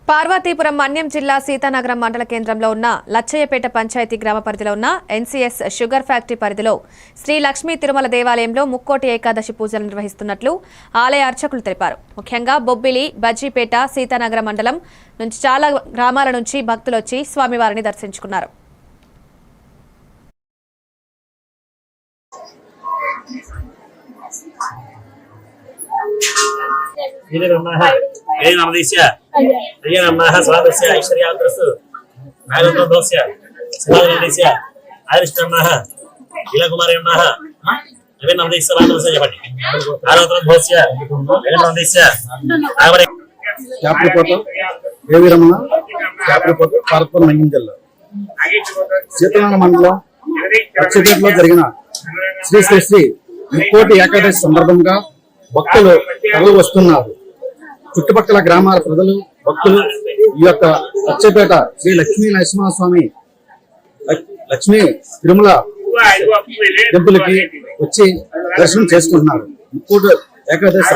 పార్వతీపురం మన్యం జిల్లా సీతానగరం మండల కేంద్రంలో ఉన్న లచ్చయ్యపేట పంచాయతీ గ్రామ పరిధిలో ఉన్న ఎన్సీఎస్ షుగర్ ఫ్యాక్టరీ పరిధిలో శ్రీ లక్ష్మీ తిరుమల దేవాలయంలో ముక్కోటి ఏకాదశి పూజలు నిర్వహిస్తున్నట్లు ఆలయ అర్చకులు తెలిపారు. ముఖ్యంగా బొబ్బిలి, బజ్జీపేట, సీతానగరం మండలం నుంచి చాలా గ్రామాల నుంచి భక్తులు వచ్చి స్వామివారిని దర్శించుకున్నారు. సీతానగరం మండలం లచ్చయ్యపేటలో జరిగిన శ్రీ శ్రీ శ్రీ ముక్కోటి ఏకాదశి సందర్భంగా భక్తులు తరలి వస్తున్నారు. చుట్టుపక్కల గ్రామాల ప్రజలు, భక్తులు ఈ యొక్క లచ్చయ్యపేట శ్రీ లక్ష్మీ నరసింహస్వామి లక్ష్మీ తిరుమల టెంపుల్ కి వచ్చి దర్శనం చేసుకుంటున్నారు. ముక్కోటి ఏకాదశి